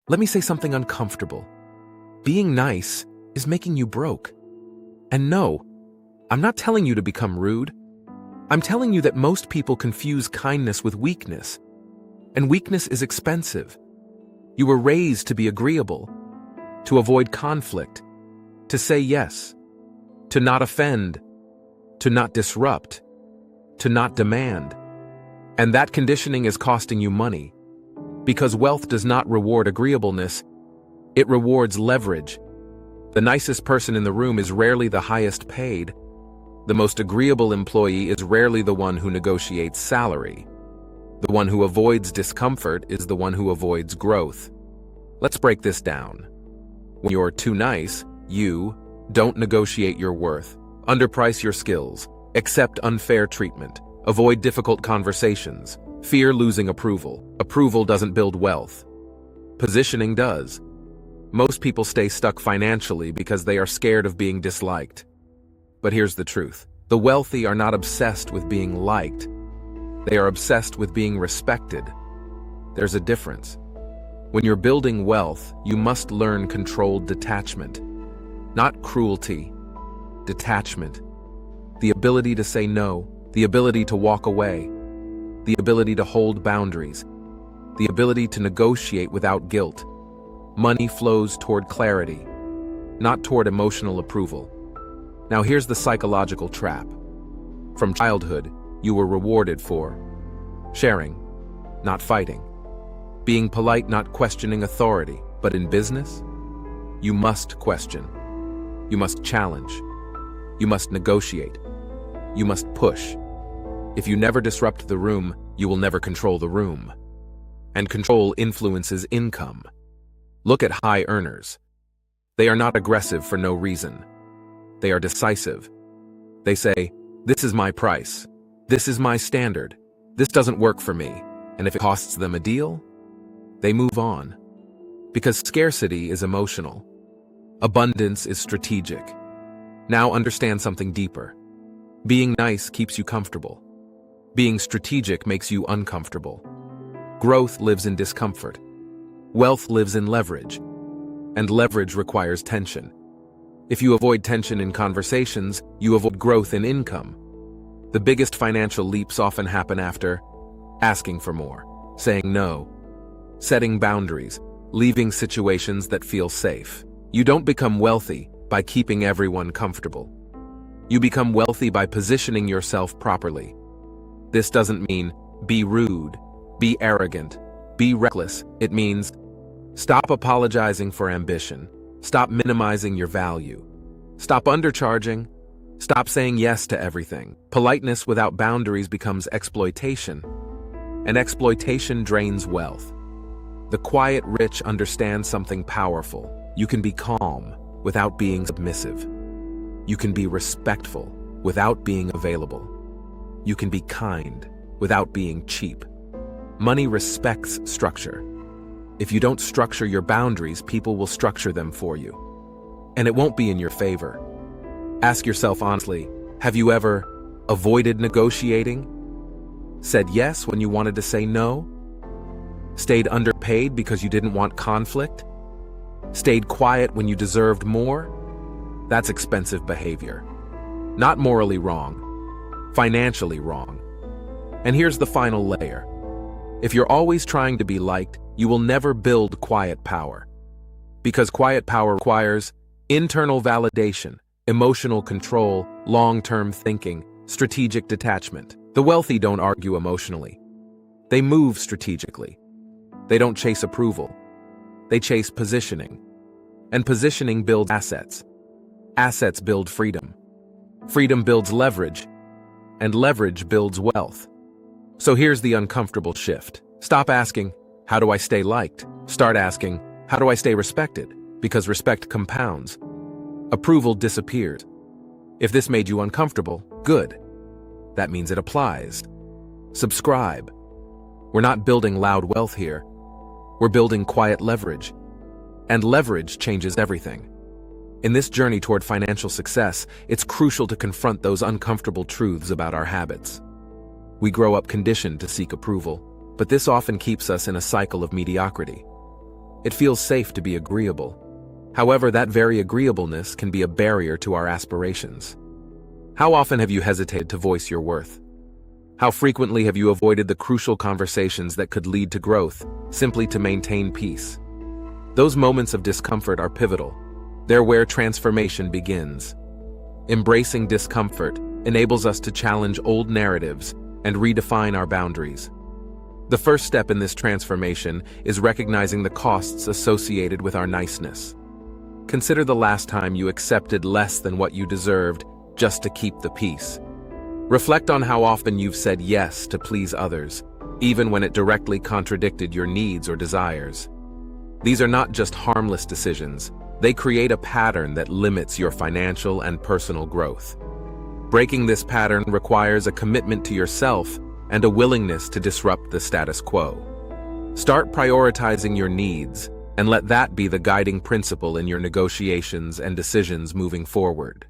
Let me say something uncomfortable. Being nice is making you broke. And no, I'm not telling you to become rude. I'm telling you that most people confuse kindness with weakness. And weakness is expensive. You were raised to be agreeable, to avoid conflict, to say yes, to not offend, to not disrupt, to not demand. And that conditioning is costing you money. Because wealth does not reward agreeableness, it rewards leverage. The nicest person in the room is rarely the highest paid. The most agreeable employee is rarely the one who negotiates salary. The one who avoids discomfort is the one who avoids growth. Let's break this down. When you're too nice, you don't negotiate your worth, underprice your skills, accept unfair treatment, avoid difficult conversations, fear losing approval. Approval doesn't build wealth. Positioning does. Most people stay stuck financially because they are scared of being disliked. But here's the truth. The wealthy are not obsessed with being liked. They are obsessed with being respected. There's a difference. When you're building wealth, you must learn controlled detachment. Not cruelty, detachment. The ability to say no, the ability to walk away, the ability to hold boundaries, the ability to negotiate without guilt. Money flows toward clarity, not toward emotional approval. Now here's the psychological trap. From childhood, you were rewarded for sharing, not fighting, being polite, not questioning authority. But in business, you must question, you must challenge, you must negotiate, you must push. If you never disrupt the room, you will never control the room. And control influences income. Look at high earners. They are not aggressive for no reason. They are decisive. They say, "This is my price. This is my standard. This doesn't work for me." And if it costs them a deal, they move on. Because scarcity is emotional. Abundance is strategic. Now understand something deeper. Being nice keeps you comfortable. Being strategic makes you uncomfortable. Growth lives in discomfort. Wealth lives in leverage. And leverage requires tension. If you avoid tension in conversations, you avoid growth in income. The biggest financial leaps often happen after asking for more, saying no, setting boundaries, leaving situations that feel safe. You don't become wealthy by keeping everyone comfortable. You become wealthy by positioning yourself properly. This doesn't mean be rude, be arrogant, be reckless. It means stop apologizing for ambition. Stop minimizing your value. Stop undercharging. Stop saying yes to everything. Politeness without boundaries becomes exploitation, and exploitation drains wealth. The quiet rich understand something powerful. You can be calm without being submissive. You can be respectful without being available. You can be kind without being cheap. Money respects structure. If you don't structure your boundaries, people will structure them for you. And it won't be in your favor. Ask yourself honestly, have you ever avoided negotiating? Said yes when you wanted to say no? Stayed underpaid because you didn't want conflict? Stayed quiet when you deserved more? That's expensive behavior. Not morally wrong, financially wrong. And here's the final layer. If you're always trying to be liked, you will never build quiet power. Because quiet power requires internal validation, emotional control, long-term thinking, strategic detachment. The wealthy don't argue emotionally. They move strategically. They don't chase approval. They chase positioning. And positioning builds assets. Assets build freedom. Freedom builds leverage. And leverage builds wealth. So here's the uncomfortable shift. Stop asking, how do I stay liked? Start asking, how do I stay respected? Because respect compounds. Approval disappears. If this made you uncomfortable, good. That means it applies. Subscribe. We're not building loud wealth here. We're building quiet leverage. And leverage changes everything. In this journey toward financial success, it's crucial to confront those uncomfortable truths about our habits. We grow up conditioned to seek approval, but this often keeps us in a cycle of mediocrity. It feels safe to be agreeable. However, that very agreeableness can be a barrier to our aspirations. How often have you hesitated to voice your worth? How frequently have you avoided the crucial conversations that could lead to growth, simply to maintain peace? Those moments of discomfort are pivotal. They're where transformation begins. Embracing discomfort enables us to challenge old narratives and redefine our boundaries. The first step in this transformation is recognizing the costs associated with our niceness. Consider the last time you accepted less than what you deserved just to keep the peace. Reflect on how often you've said yes to please others, even when it directly contradicted your needs or desires. These are not just harmless decisions, they create a pattern that limits your financial and personal growth. Breaking this pattern requires a commitment to yourself and a willingness to disrupt the status quo. Start prioritizing your needs, and let that be the guiding principle in your negotiations and decisions moving forward.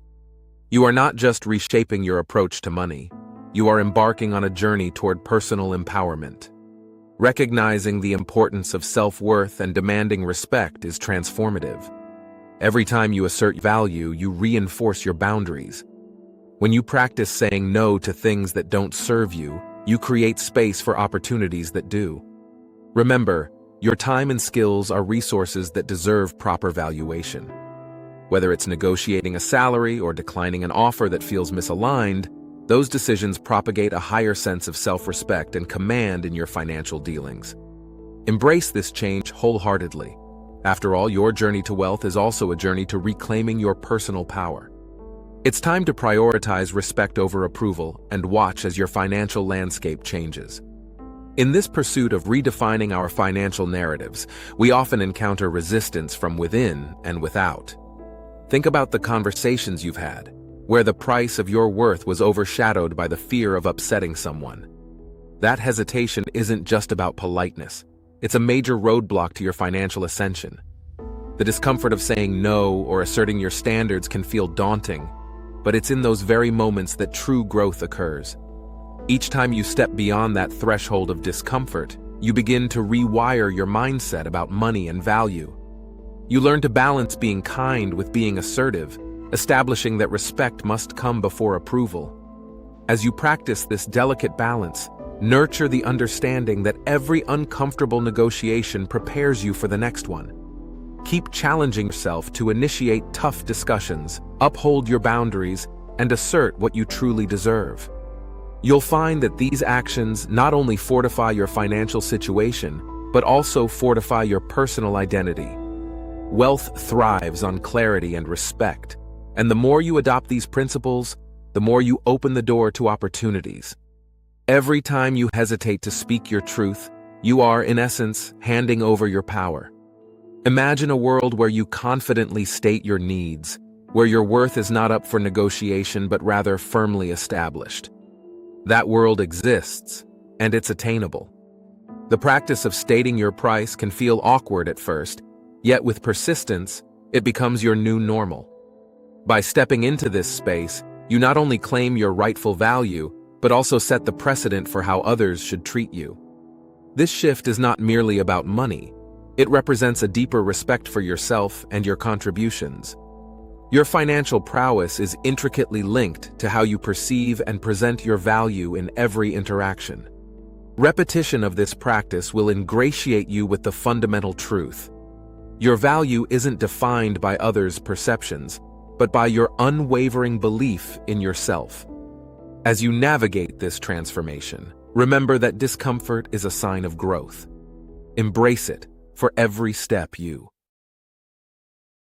You are not just reshaping your approach to money, you are embarking on a journey toward personal empowerment. Recognizing the importance of self-worth and demanding respect is transformative. Every time you assert value, you reinforce your boundaries. When you practice saying no to things that don't serve you, you create space for opportunities that do. Remember, your time and skills are resources that deserve proper valuation. Whether it's negotiating a salary or declining an offer that feels misaligned, those decisions propagate a higher sense of self-respect and command in your financial dealings. Embrace this change wholeheartedly. After all, your journey to wealth is also a journey to reclaiming your personal power. It's time to prioritize respect over approval and watch as your financial landscape changes. In this pursuit of redefining our financial narratives, we often encounter resistance from within and without. Think about the conversations you've had, where the price of your worth was overshadowed by the fear of upsetting someone. That hesitation isn't just about politeness. It's a major roadblock to your financial ascension. The discomfort of saying no or asserting your standards can feel daunting, but it's in those very moments that true growth occurs. Each time you step beyond that threshold of discomfort, you begin to rewire your mindset about money and value. You learn to balance being kind with being assertive, establishing that respect must come before approval. As you practice this delicate balance, nurture the understanding that every uncomfortable negotiation prepares you for the next one. Keep challenging yourself to initiate tough discussions, uphold your boundaries, and assert what you truly deserve. You'll find that these actions not only fortify your financial situation, but also fortify your personal identity. Wealth thrives on clarity and respect, and the more you adopt these principles, the more you open the door to opportunities. Every time you hesitate to speak your truth, you are, in essence, handing over your power. Imagine a world where you confidently state your needs, where your worth is not up for negotiation but rather firmly established. That world exists, and it's attainable. The practice of stating your price can feel awkward at first, yet with persistence, it becomes your new normal. By stepping into this space, you not only claim your rightful value, but also set the precedent for how others should treat you. This shift is not merely about money. It represents a deeper respect for yourself and your contributions. Your financial prowess is intricately linked to how you perceive and present your value in every interaction. Repetition of this practice will ingratiate you with the fundamental truth. Your value isn't defined by others' perceptions, but by your unwavering belief in yourself. As you navigate this transformation, remember that discomfort is a sign of growth. Embrace it for every step you